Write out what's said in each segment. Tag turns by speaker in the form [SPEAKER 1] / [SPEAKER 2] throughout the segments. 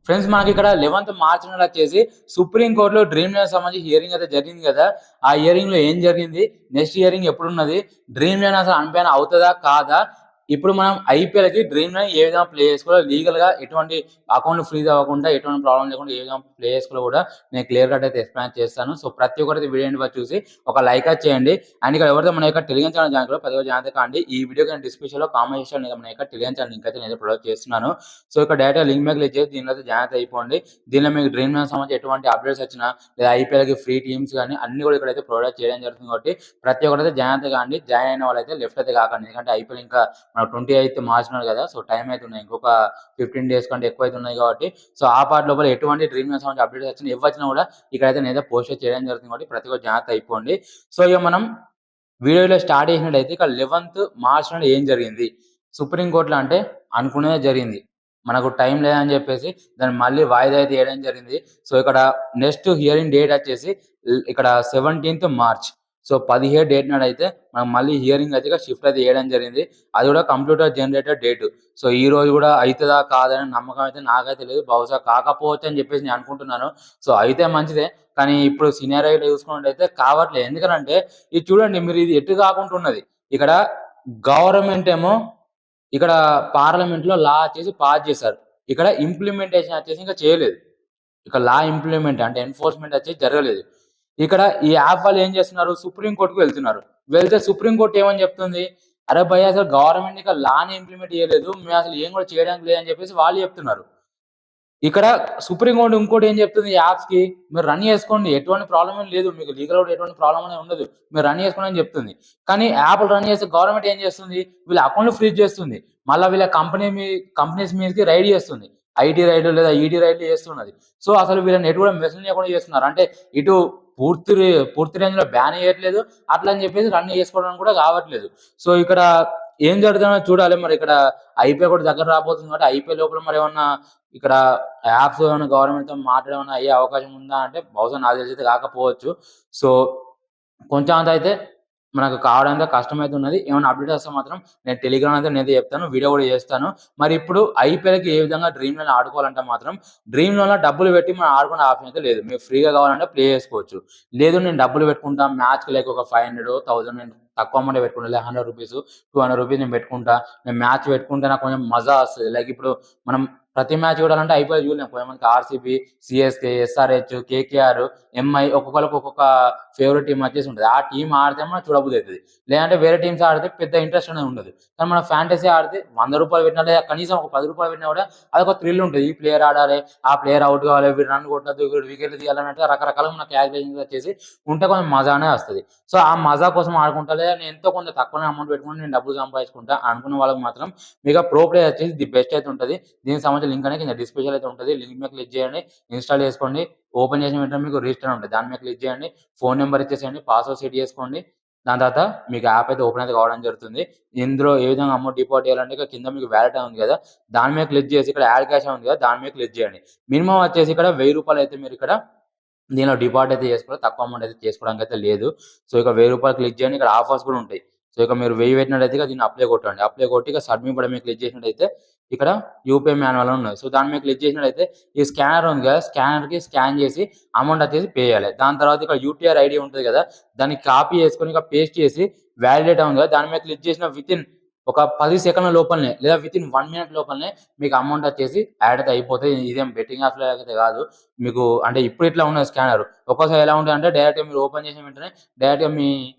[SPEAKER 1] Friends మనకి ఇక్కడ 11th March నాడు వచ్చేసి సుప్రీం కోర్టులో డ్రీమ్ ల్యాండ్ సంబంధించి హియరింగ్ అయితే జరిగింది కదా. ఆ హియరింగ్ లో ఏం జరిగింది, నెక్స్ట్ హియరింగ్ ఎప్పుడున్నది, డ్రీమ్ ల్యాండ్ అసలు అన్బ్యాన్ అవుతుందా కాదా, ఇప్పుడు మనం ఐపీఎల్ కి డ్రీమ్ ల్యాండ్ ఏ విధంగా ప్లే చేసుకోవాలో, లీగల్ గా ఎటువంటి అకౌంట్ ఫ్రీజ్ అవ్వకుండా ఎటువంటి ప్రాబ్లం లేకుండా ఏ విధంగా ప్లే చేసుకోవాలో కూడా నేను క్లియర్ కట్ అయితే ఎక్స్ప్లెయిన్ చేస్తాను. సో ప్రతి ఒక్కరైతే వీడియో ఎండ్ వరకు చూసి ఒక లైక్ చేయండి. అండ్ ఇక్కడ ఎవరైతే మన యొక్క టెలిగ్రామ్ ఛానల్ జాయిన్ కూడా 10 జాయిన్ కాండి. ఈ వీడియోకి నేను డిస్క్రిప్షన్ లో కామెంట్ సెక్షన్ మన యొక్క టెలిగ్రామ్ ఛానల్ లింక్ అయితే నేను ప్రొవైడ్ చేస్తున్నాను. సో ఇక్కడ డైరెక్ట్ లింక్ మీద క్లిక్ చేసి దీనిలో అయితే జాయిన్ అయిపోండి. దీనిలో మీకు డ్రీమ్ ల్యాండ్ సంబంధించి ఎటువంటి అప్డేట్స్ వచ్చినా లేదా ఐపీఎల్ కి ఫ్రీ టీమ్స్ కానీ అన్ని కూడా ఇక్కడైతే ప్రొవైడ్ చేయడం జరుగుతుంది. కాబట్టి ప్రతి ఒక్కరైతే జాయిన్ అయితే కాండి. జాయిన్ అయిన వాళ్ళైతే లెఫ్ట్ అయితే కాకండి, ఎందుకంటే ఐపీఎల్ ఇంకా మన 28th మార్చ్ నాడు కదా. సో టైం అయితే ఉన్నాయి, ఇంకొక 15 days కంటే ఎక్కువ అయితే ఉన్నాయి కాబట్టి సో ఆ పార్ట్ లోపల ఎటువంటి డ్రీమ్ ల్యాండ్ సంబంధించి అప్డేట్స్ వచ్చినా ఇవ్వచ్చినా కూడా ఇక్కడైతే నేనైతే పోస్ట్ చేయడం జరుగుతుంది. కాబట్టి ప్రతి ఒక్క జాగ్రత్త అయిపోండి. సో ఇక మనం వీడియోలో స్టార్ట్ చేసినట్టయితే ఇక్కడ 11th మార్చ్ నాడు ఏం జరిగింది సుప్రీం కోర్టులో అంటే అనుకునేదే జరిగింది. మనకు టైం లేదని చెప్పేసి దాన్ని మళ్ళీ వాయిదా అయితే వేయడం జరిగింది. సో ఇక్కడ నెక్స్ట్ హియరింగ్ డేట్ వచ్చేసి ఇక్కడ 17th మార్చ్. సో 17 డేట్ నాడు అయితే మనం మళ్ళీ హియరింగ్ అయితే షిఫ్ట్ అయితే చేయడం జరిగింది. అది కూడా కంప్యూటర్ జనరేటెడ్ డేట్. సో ఈ రోజు కూడా అవుతుందా కాదని నమ్మకం అయితే నాకైతే లేదు. బహుశా కాకపోవచ్చు అని చెప్పేసి నేను అనుకుంటున్నాను. సో అయితే మంచిదే, కానీ ఇప్పుడు సినారియో చూసుకున్నట్టయితే కావట్లేదు. ఎందుకంటే ఇది చూడండి, మీరు ఇది ఎటు కాకుండా ఉన్నది. ఇక్కడ గవర్నమెంట్ ఏమో ఇక్కడ పార్లమెంట్ లో లా వచ్చేసి పాస్ చేశారు, ఇక్కడ ఇంప్లిమెంటేషన్ వచ్చేసి ఇంకా చేయలేదు. ఇక్కడ లా ఇంప్లిమెంట్ అంటే ఎన్ఫోర్స్మెంట్ వచ్చేసి జరగలేదు. ఇక్కడ ఈ యాప్ వాళ్ళు ఏం చేస్తున్నారు, సుప్రీం కోర్టుకు వెళ్తున్నారు. వెళ్తే సుప్రీం కోర్టు ఏమని చెప్తుంది, అరే భయ్య అసలు గవర్నమెంట్ ఇక్కడ లాని ఇంప్లిమెంట్ చేయలేదు, మేము అసలు ఏం కూడా చేయడానికి లేదని చెప్పేసి వాళ్ళు చెప్తున్నారు. ఇక్కడ సుప్రీం కోర్టు ఇంకోటి ఏం చెప్తుంది, యాప్స్ కి మీరు రన్ చేసుకోండి, ఎటువంటి ప్రాబ్లం ఏం లేదు, మీకు లీగల్ కూడా ఎటువంటి ప్రాబ్లం అనేది ఉండదు, మీరు రన్ చేసుకోండి అని చెప్తుంది. కానీ యాప్ రన్ చేస్తే గవర్నమెంట్ ఏం చేస్తుంది, వీళ్ళ అకౌంట్లు ఫ్రీజ్ చేస్తుంది, మళ్ళీ వీళ్ళ కంపెనీస్ మీదకి రైడ్ చేస్తుంది, ఐటీ రైడ్ లేదా ఈడీ రైడ్ చేస్తున్నది. సో అసలు వీళ్ళ నెట్ కూడా మెసేజ్ చేయకుండా చేస్తున్నారు. అంటే ఇటు పూర్తి రేంజ్ లో బ్యాన్ చేయట్లేదు, అట్లా అని చెప్పేసి రన్ చేసుకోవడానికి కూడా కావట్లేదు. సో ఇక్కడ ఏం జరుగుతుందో చూడాలి. మరి ఇక్కడ ఐపీఎల్ కూడా దగ్గర రాబోతుంది కాబట్టి ఐపీఎల్ లోపల మరి ఏమన్నా ఇక్కడ యాప్స్ ఏమైనా గవర్నమెంట్ తో మాట్లాడేమన్నా అయ్యే అవకాశం ఉందా అంటే బహుశా నాకు తెలిసి కాకపోవచ్చు. సో కొంచెం అంత అయితే మనకు కావడంతో కష్టమైతే ఉన్నది. ఏమైనా అప్డేట్ వస్తే మాత్రం నేను టెలిగ్రామ్ అయితే నేనైతే చెప్తాను, వీడియో కూడా చేస్తాను. మరి ఇప్పుడు ఐపీఎల్కి ఏ విధంగా డ్రీమ్ లోన్ ఆడుకోవాలంటే మాత్రం డ్రీమ్ లోన్ డబ్బులు పెట్టి మనం ఆడుకునే ఆప్షన్ అయితే లేదు. మీకు ఫ్రీగా కావాలంటే ప్లే చేసుకోవచ్చు. లేదు నేను డబ్బులు పెట్టుకుంటా, మ్యాచ్కి లేక ఒక 500, 1000 నేను తక్కువ అమౌంట్ పెట్టుకుంటా, లేదా 100 రూపీస్, 200 రూపీస్ నేను పెట్టుకుంటా, నేను మ్యాచ్ పెట్టుకుంటే నాకు కొంచెం మజా వస్తుంది. లైక్ ఇప్పుడు మనం ప్రతి మ్యాచ్ చూడాలంటే ఐపీఎల్ చూడలేము. కొంతమందికి RCB, CSK, SRH, KKR, MI ఒక్కొక్కరికి ఒక్కొక్క ఫేవరెట్ టీం వచ్చేసి ఉంటుంది. ఆ టీం ఆడితే మనం చూడబుద్ధి అవుతుంది. లేదంటే వేరే టీమ్స్ ఆడితే పెద్ద ఇంట్రెస్ట్ అనేది ఉండదు. కానీ మన ఫ్యాంటసీ ఆడితే 100 రూపాయలు పెట్టినా లేదా కనీసం ఒక 10 రూపాయలు పెట్టినా కూడా అదొక థ్రిల్ ఉంటుంది. ఈ ప్లేయర్ ఆడాలి, ఆ ప్లేయర్ అవుట్ కావాలి, వీడు రన్ కొట్టద్దు, వీడు వికెట్లు తీయాలన్నట్టు రకరకాలుగా మన క్యాలిక్యులేషన్ వచ్చేసి ఉంటే కొంచెం మజానే వస్తుంది. సో ఆ మజా కోసం ఆడుకుంటా, లేదా నేను ఎంతో కొంత తక్కువనే అమౌంట్ పెట్టుకుని నేను డబ్బులు సంపాదించుకుంటా అనుకున్న వాళ్ళకి మాత్రం మీకు ప్రో ప్లేయర్ వచ్చేసి ది బెస్ట్ అయితే ఉంటుంది. దీనికి సంబంధించిన లింక్ అనేది కింద డిస్క్రిప్షన్ అయితే ఉంటుంది. లింక్ మీద క్లిక్ చేయండి, ఇన్స్టాల్ చేసుకోండి. ఓపెన్ చేసిన వెంటనే మీకు రిజిస్టర్ ఉంటుంది, దాని మీద క్లిక్ చేయండి, ఫోన్ నెంబర్ ఇచ్చేసేయండి, పాస్వర్డ్ సెట్ చేసుకోండి. దాని తర్వాత మీకు యాప్ అయితే ఓపెన్ అయితే కావడం జరుగుతుంది. ఇందులో ఏ విధంగా అమౌంట్ డిపాజిట్ చేయాలంటే ఇక్కడ కింద మీకు వ్యాలెట్ ఉంది కదా, దాని మీద క్లిక్ చేసి ఇక్కడ యాడ్ క్యాష్ ఉంది కదా, దాని మీద క్లిక్ చేయండి. మినిమం వచ్చేసి ఇక్కడ 1000 రూపాయలు అయితే మీరు ఇక్కడ దీనిలో డిపాజిట్ అయితే చేసుకోవాలి, తక్కువ అమౌంట్ అయితే చేసుకోవడానికి అయితే లేదు. సో ఇక 1000 రూపాయలు క్లిక్ చేయండి, ఇక్కడ ఆఫర్స్ కూడా ఉంటాయి. సో ఇక మీరు 1000 పెట్టినట్టయితే దీన్ని అప్లై కొట్టండి. అప్లై కొట్టి ఇక సబ్మిట్ బటన్ మీద క్లిక్ చేసినట్టయితే ఇక్కడ యూపీఐ మాన్యువల్ ఉన్నది. సో దాని మీద క్లిక్ చేసినట్టయితే ఈ స్కానర్ ఉంది కదా, స్కానర్కి స్కాన్ చేసి అమౌంట్ వచ్చేసి పే చేయాలి. దాని తర్వాత ఇక్కడ యూటీఆర్ ఐడి ఉంటుంది కదా, దాన్ని కాపీ చేసుకొని ఇక పేస్ట్ చేసి వ్యాలిడేట్ ఉంది కదా, దాని మీద క్లిక్ చేసిన వితిన్ ఒక 10 సెకండ్ల లోపలనే లేదా వితిన్ 1 మినిట్ లోపలనే మీకు అమౌంట్ వచ్చేసి యాడ్ అయితే అయిపోతుంది. ఇదేం బెట్టింగ్ యాప్స్ అయితే కాదు మీకు. అంటే ఇప్పుడు ఇట్లా ఉన్నది స్కానర్. ఒక్కోసారి ఎలా ఉంటుంది అంటే డైరెక్ట్గా మీరు ఓపెన్ చేసిన వెంటనే డైరెక్ట్గా మీ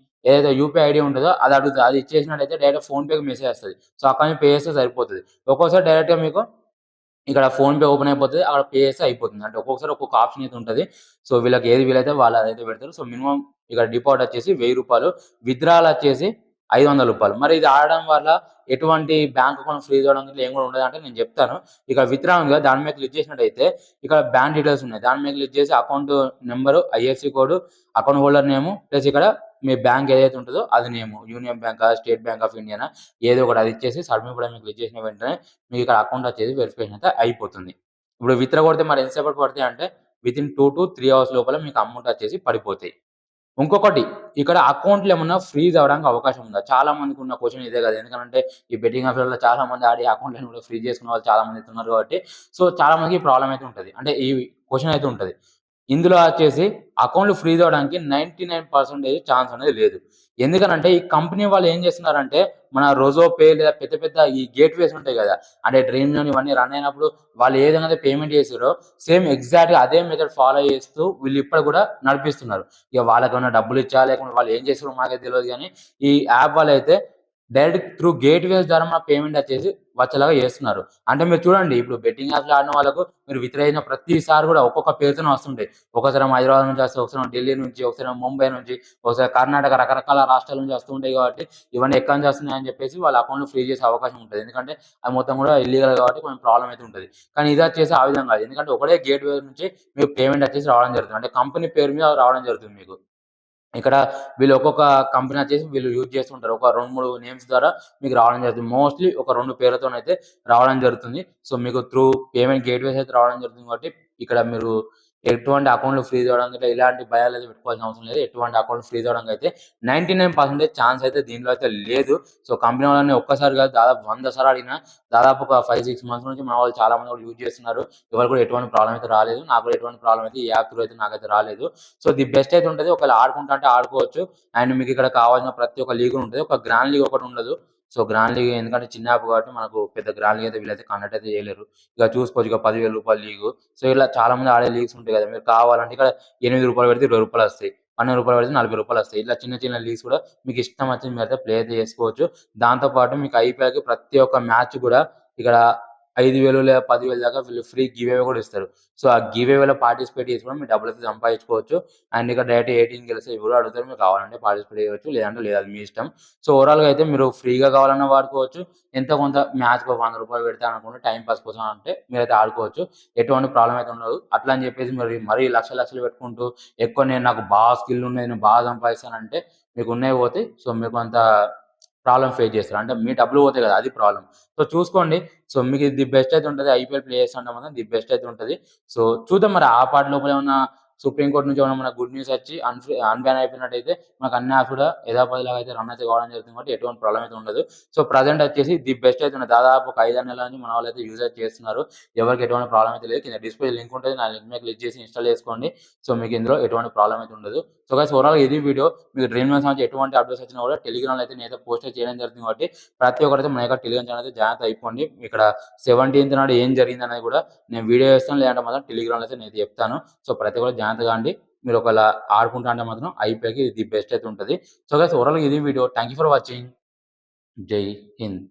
[SPEAKER 1] ఏదైతే యూపీఐ ఐడి ఉంటుందో అది అడుగుతుంది. అది ఇచ్చేసినట్టయితే డైరెక్ట్ ఫోన్పేకి మెసేజ్ వస్తుంది. సో అక్కడ నుంచి పే చేస్తే సరిపోతుంది. ఒక్కోసారి డైరెక్ట్గా మీకు ఇక్కడ ఫోన్పే ఓపెన్ అయిపోతుంది, అక్కడ పే చేస్తే అయిపోతుంది. అంటే ఒక్కొక్కసారి ఒక్కొక్క ఆప్షన్ అయితే ఉంటుంది. సో వీళ్ళకి ఏది వీలైతే వాళ్ళు అదైతే పెడతారు. సో మినిమం ఇక్కడ డిపాజిట్ వచ్చేసి 1000 రూపాయలు, విత్డ్రాల్ వచ్చేసి 500 రూపాయలు. మరి ఇది ఆడడం వల్ల ఎటువంటి బ్యాంక్ అకౌంట్ ఫ్రీజ్ అవ్వడం గిట్ల ఏం కూడా ఉండదు అంటే నేను చెప్తాను. ఇక్కడ విత్డ్రా ఉంది కదా, దాని మీద క్లిక్ చేసినట్టయితే ఇక్కడ బ్యాంక్ డీటెయిల్స్ ఉన్నాయి. దాని మీద క్లిక్ చేసి account number, IFSC code, account holder name plus ఇక్కడ మీ బ్యాంక్ ఏదైతే ఉంటుందో అది నేము, యూనియన్ బ్యాంకా, స్టేట్ బ్యాంక్ ఆఫ్ ఇండియానా, ఏదో ఒకటి అది ఇచ్చేసి సబ్మిట్ కూడా మీకు క్లిక్ చేసిన వెంటనే మీకు ఇక్కడ అకౌంట్ వచ్చేసి వెరిఫికేషన్ అయితే అయిపోతుంది. ఇప్పుడు విత్డ్రా కొడితే మరి ఎంతసేపటి పడతాయి అంటే వితిన్ 2 to 3 hours లోపల మీకు అమౌంట్ వచ్చేసి పడిపోతాయి. ఇంకొకటి ఇక్కడ అకౌంట్‌లో ఏమన్నా ఫ్రీజ్ అవ్వడానికి అవకాశం ఉందా? చాలా మందికి ఉన్న క్వెషన్ ఇదే గదా! ఎందుకంటే ఈ బెట్టింగ్ యాప్స్‌లలో చాలా మంది ఆడి అకౌంట్‌లని గూడా ఫ్రీజ్ చేసుకున్న వాళ్ళు చాలా మంది అయితే ఉన్నారు కాబట్టి, సో చాలా మందికి ప్రాబ్లమ్ అయితే ఉంటది. అంటే ఈ క్వెషన్ అయితే ఉంటది. ఇందులో వచ్చేసి అకౌంట్‌లు ఫ్రీజ్ అవ్వడానికి 99% ఛాన్స్ అనేది లేదు. ఎందుకనంటే ఈ కంపెనీ వాళ్ళు ఏం చేస్తున్నారంటే, మన రోజో పే లేదా పెద్ద పెద్ద ఈ గేట్‌వేస్ ఉంటాయి గదా! అంటే డ్రీమ్ జోన్ ఇవన్నీ రన్ అయినప్పుడు వాళ్ళు ఏ విధంగా అయితే పేమెంట్ చేసిర్రో సేమ్ ఎగ్జాక్ట్‌గా అదే మెథడ్ ఫాలో చేస్తూ వీళ్ళు ఇప్పటికి కూడా నడిపిస్తున్నారు. ఇక వాళ్ళకేమన్నా డబ్బులిచ్చా లేకుంటే వాళ్ళు ఏం చేసిర్రో మాకైతే తెలవదు గానీ, ఈ యాప్ వాళ్ళైతే డైరెక్ట్ త్రూ గేట్‌వేస్ ద్వారా మన పేమెంట్ వచ్చేసి వచ్చేలాగా చేస్తున్నారు. అంటే మీరు చూడండి ఇప్పుడు బెట్టింగ్ యాప్స్‌లో ఆడిన వాళ్ళకు మీరు విత్‌డ్రా చేసిన ప్రతిసారి కూడా ఒక్కొక్క పేరుతోనే వస్తుంటాయి. ఒకసారేమో హైదరాబాద్ నుంచి వస్తాయి, ఒకసారేమో ఢిల్లీ నుంచి, ఒకసారేమో ముంబై నుంచి, ఒకసారి కర్ణాటక రకరకాల రాష్ట్రాల నుంచి వస్తూ ఉంటాయి కాబట్టి, ఇవన్నీ ఎక్కడి నుంచి వస్తున్నాయని చెప్పేసి వాళ్ళ అకౌంట్‌లు ఫ్రీజ్ చేసే అవకాశం ఉంటది. ఎందుకంటే అది మొత్తం కూడా ఇల్లీగల్ కాబట్టి కొంచెం ప్రాబ్లమ్ అయితే ఉంటది. కానీ ఇది వచ్చేసి ఆ విధంగా కాదు. ఎందుకంటే ఒకటే గేట్‌వే నుంచి మీకు పేమెంట్ వచ్చేసి రావడం జరుగుతుంది. అంటే కంపెనీ పేరు మీద రావడం జరుగుతుంది మీకు. ఇక్కడ వీళ్ళు ఒక్కొక్క కంపెనీ వచ్చేసి వీళ్ళు యూజ్ చేస్తుంటారు. ఒక 2, 3 నేమ్స్ ద్వారా మీకు రావడం జరుగుతుంది. మోస్ట్‌లీ ఒక 2 పేర్లతోనైతే రావడం జరుగుతుంది. సో, మీకు త్రూ పేమెంట్ గేట్‌వేస్ అయితే రావడం జరుగుతుంది కాబట్టి, ఇక్కడ మీరు ఎటువంటి అకౌంట్‌లు ఫ్రీజ్ అవ్వడానికి ఇట్లా ఇలాంటి భయాలైతే పెట్టుకోవాల్సిన అవసరం లేదు. ఎటువంటి అకౌంట్ ఫ్రీజ్ అవ్వడానికైతే 99% ఛాన్స్ అయితే దీనిలో అయితే లేదు. సో, కంపెనీ వాళ్ళని ఒక్కసారి కాదు దాదాపు 100 సార్లు అడిగినా దాదాపు ఒక 5, 6 మంత్స్ నుంచి మన వాళ్ళు చాలా మంది కూడా యూజ్ చేస్తున్నారు. ఎవరు కూడా ఎటువంటి ప్రాబ్లమ్ అయితే రాలేదు. నాకు కూడా ఎటువంటి ప్రాబ్లమ్ అయితే ఈ యాప్ త్రూ అయితే నాకైతే రాలేదు. సో, ది బెస్ట్ అయితే ఉంటది. ఒకవేళ ఆడుకుంటా అంటే ఆడుకోవచ్చు. అండ్ మీకిక్కడ కావాల్సిన ప్రతి ఒక్క లీగ్ ఉంటది. ఒక గ్రాండ్ లీగ్ ఒకటి ఉండదు. సో, గ్రాండ్ లీగ్ ఎందుకంటే చిన్న యాప్ కాబట్టి మనకు పెద్ద గ్రాండ్ లీగ్ అయితే వీళ్ళైతే కండక్ట్ అయితే చేయలేరు. ఇక చూసుకోవచ్చు ఇక రూ. 10,000 లీగు. సో, ఇలా చాలా మంది ఆడే లీగ్స్ ఉంటాయి కదా! మీరు కావాలంటే ఇక్కడ రూ. 8 పెడితే రూ. 20 వస్తాయి. రూ. 12 పెడితే రూ. 40 వస్తాయి. ఇట్లా చిన్న చిన్న లీగ్స్ కూడా మీకు ఇష్టం వచ్చింది మీరైతే ప్లే అయితే చేసుకోవచ్చు. దాంతో పాటు మీకు ఐపీఎల్‌కి ప్రతి ఒక్క మ్యాచ్ కూడా ఇక్కడ 5,000 లేదా 10,000 దాకా వీళ్ళు ఫ్రీ గివ్ అవే కూడా ఇస్తారు. సో, ఆ గివ్ అవేలో పార్టిసిపేట్ చేసి కూడా మీరు డబ్బులైతే సంపాదించుకోవచ్చు. అండ్ ఇక డైరెక్ట్ 18 గెలిస్తే ఇవి కూడా అడుగుతారు. మీరు కావాలంటే పార్టిసిపేట్ చేయవచ్చు. లేదంటే లేదు. అది మీ ఇష్టం. సో, ఓవరాల్‌గా అయితే మీరు ఫ్రీగా కావాలన్నా వాడుకోవచ్చు. ఎంతో కొంత మ్యాచ్‌కి ఒక రూ. 100 పెడతా అనుకుంటే టైమ్ పాస్ కోసం అంటే మీరైతే ఆడుకోవచ్చు. ఎటువంటి ప్రాబ్లమ్ అయితే ఉండదు. అట్లా అని చెప్పేసి మరీ లక్షలు లక్షలు పెట్టుకుంటూ ఎక్కువ నాకు బాగా స్కిల్ ఉన్నది. నేను బాగా సంపాదిస్తానంటే మీకు ఉన్నయి పోతాయి. సో, మీరు కొంత ప్రాబ్లమ్ ఫేస్ చేస్తారు. అంటే మీ డబ్బులు పోతాయి కదా! అది ప్రాబ్లమ్. సో, చూసుకోండి. సో, మీకు ది బెస్ట్ అయితే ఉంటది. ఐపీఎల్ ప్లే చేస్తుంటే మాత్రం ది బెస్ట్ అయితే ఉంటది. సో, చూద్దాం మరి ఆ పాట లోపల ఏమన్నా సుప్రీం కోర్ట్ నుంచి ఏమన్నా మనకు గుడ్ న్యూస్ వచ్చి అన్‌బ్యాన్ అయిపోయినట్టయితే మనకు అన్ని యాప్స్ కూడా యథాపధిలాగా అయితే రన్ అయితే కావడం జరుగుతుంది కాబట్టి ఎటువంటి ప్రాబ్లమ్ అయితే ఉండదు. సో, ప్రెజెంట్ వచ్చేసి ది బెస్ట్ అయితే ఉన్నది. దాదాపు ఒక 5, 6 నెలల నుంచి మన వాళ్ళైతే యూజ్ అయితే చేస్తున్నారు. ఎవరికీ ఎటువంటి ప్రాబ్లమ్ అయితే లేదు. కింద డిస్‌ప్లే లింక్ ఉంటది. నా లింక్ మీద క్లిక్ చేసి ఇన్‌స్టాల్ చేసుకోండి. సో, మీకు ఇందులో ఎటువంటి ప్రాబ్లమ్ అయితే ఉండదు. సో, గైస్ ఓవరాల్‌గా ఇది వీడియో. మీకు డ్రీమ్ మ్యాచ్ సంబంధించి ఎటువంటి అప్డేట్స్ వచ్చినా కూడా టెలిగ్రామ్‌లో అయితే నేనైతే పోస్ట్ చేయడం జరుగుతుంది కాబట్టి ప్రతి ఒక్కరైతే మన యొక్క టెలిగ్రామ్ ఛానెల్ అయితే జాయిన్ అయిపోండి. ఇక్కడ 17థ్ నాడు ఏం జరిగిందనేది కూడా నేను వీడియో చేస్తాను. లేదంటే మాత్రం టెలిగ్రామ్‌లో అయితే నేనైతే చెప్తాను. సో, ప్రతి ఒక్కరు జాగ్రత్త కాండి. మీరు ఒకవేళ ఆడుకుంటా అంటే మాత్రం ఐపీఎల్‌కి ది బెస్ట్ అయితే ఉంటది. సో, గైస్ ఓవరాల్‌గా ఇది video. Thank you for watching. జై హింద్.